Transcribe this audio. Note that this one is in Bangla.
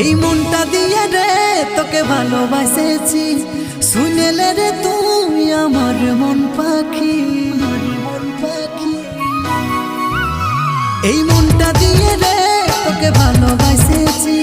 এই মনটা দিয়ে রে তোকে ভালোবাসেছি, শুনেলে রে তুই আমার মন পাখি। এই মনটা দিয়ে রে তোকে ভালোবাসেছি,